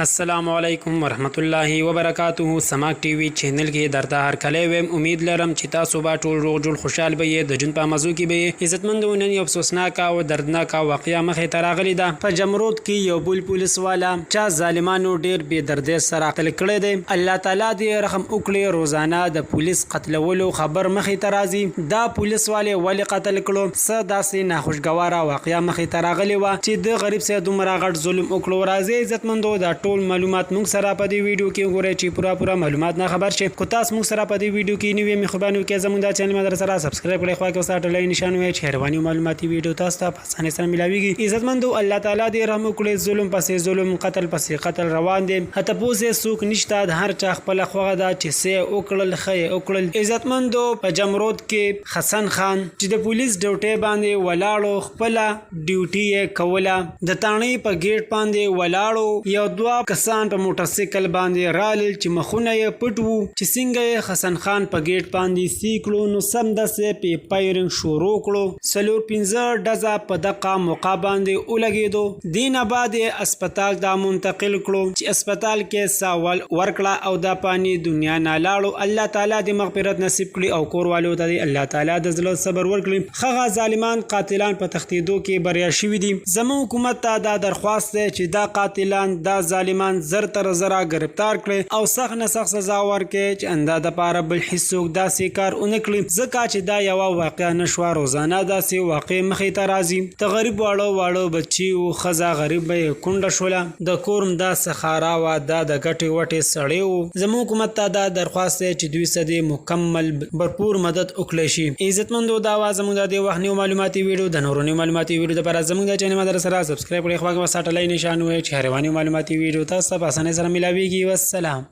السلام علیکم ورحمت الله وبرکاته. سماک ټي وي چینل کې درته هر کله ویم. امید لرم چې تاسو به ټول روغ جوړ خوشحال به یې. د جون په موضوع کې به عزتمندو نن یو افسوسناک او دردناک واقعه مخې ته راغلی ده. په جمرود کې یو بل پولیس والا چا ظالمانو ډیر بې دردۍ سره قتل کړی دی. الله تعالی دې رحم وکړي. روزانه د پولیس قتلولو خبر مخې ته راځي. دا پولیس والے ولې قتل کړو؟ څه داسې ناخوشګواره واقعه مخې ته راغلی وه چې د غریب سره دومره غټ ظلم وکړو. راځي عزتمندو دا ټول معلومات موږ سره په دې ویډیو کې وګورئ چې پورا معلومات نه خبر شي. کو تاسو موږ سره په دې ویډیو کې نوې مخبانو کې زموږ د چینل مدر سره سبسکرایب کړئ، خو کې وساټ لای نشان وي چې هروانی معلوماتي ویډیو تاسو ته په اسانه سره ملاويږي. عزتمندو الله تعالی دې رحم وکړي. ظلم پسې ظلم، قتل پسې قتل روان دي. هته پوسه سوق نشته، د هر چا خپل خوغه دا چې سه وکړل خې وکړل. عزتمندو په جمرود کې حسن خان چې د پولیس ډیوټي باندې ولاړو، خپل ډیوټي یې کوله. د تانې په گیټ باندې ولاړو، یو دوه کسان په موټر سایکل باندې رالل چې مخونه یې پټ وو. چې څنګه حسن خان په گیټ باندې سیکلو نو سم دسې په پایرنګ شروع کړو. سلور 15 ډزه په دقه موقع باندې ولګېدو. دینه بعد اسپیټال ته منتقل کړو چې اسپیټال کې ساول ورکړه او دا پانی دنیا نه لاړو. الله تعالی دې مغفرت نصیب کړي او کور والو ته الله تعالی د زړه صبر ورکړي. خغه ظالمان قاتلان په تختیدو کې بریا شوي دي. زموږ حکومت ته دا درخواست دی چې دا قاتلان دا ظالمان زر تر زره گرفتار کړي او سخت نه سخت سزا ورکړي چې اندازه لپاره بل هیڅوک داسې کار ونه کړي. ځکه چې دا یو واقعا نشوه. روزانه داسې واقع مخې ته راځي. ته غریب واړو بچي او خزا غریب به کونډه شوله. د کورم دا سخارا وا دا د ګټي وټي سړی وو. زموږ حکومت ته دا درخواست دی چې دوی سدي مکمل بھرپور مدد وکړي شي. عزتمندو دا واز زموږ د وحنی معلوماتي ویډیو د نورونی معلوماتي ویډیو لپاره زموږ د چینل مدر سره سبسکرایب کړئ، خو هغه ساټلای نشان وي چې هروانی معلوماتي ویډیو تاسو په اسانه سره ملاويږي. والسلام.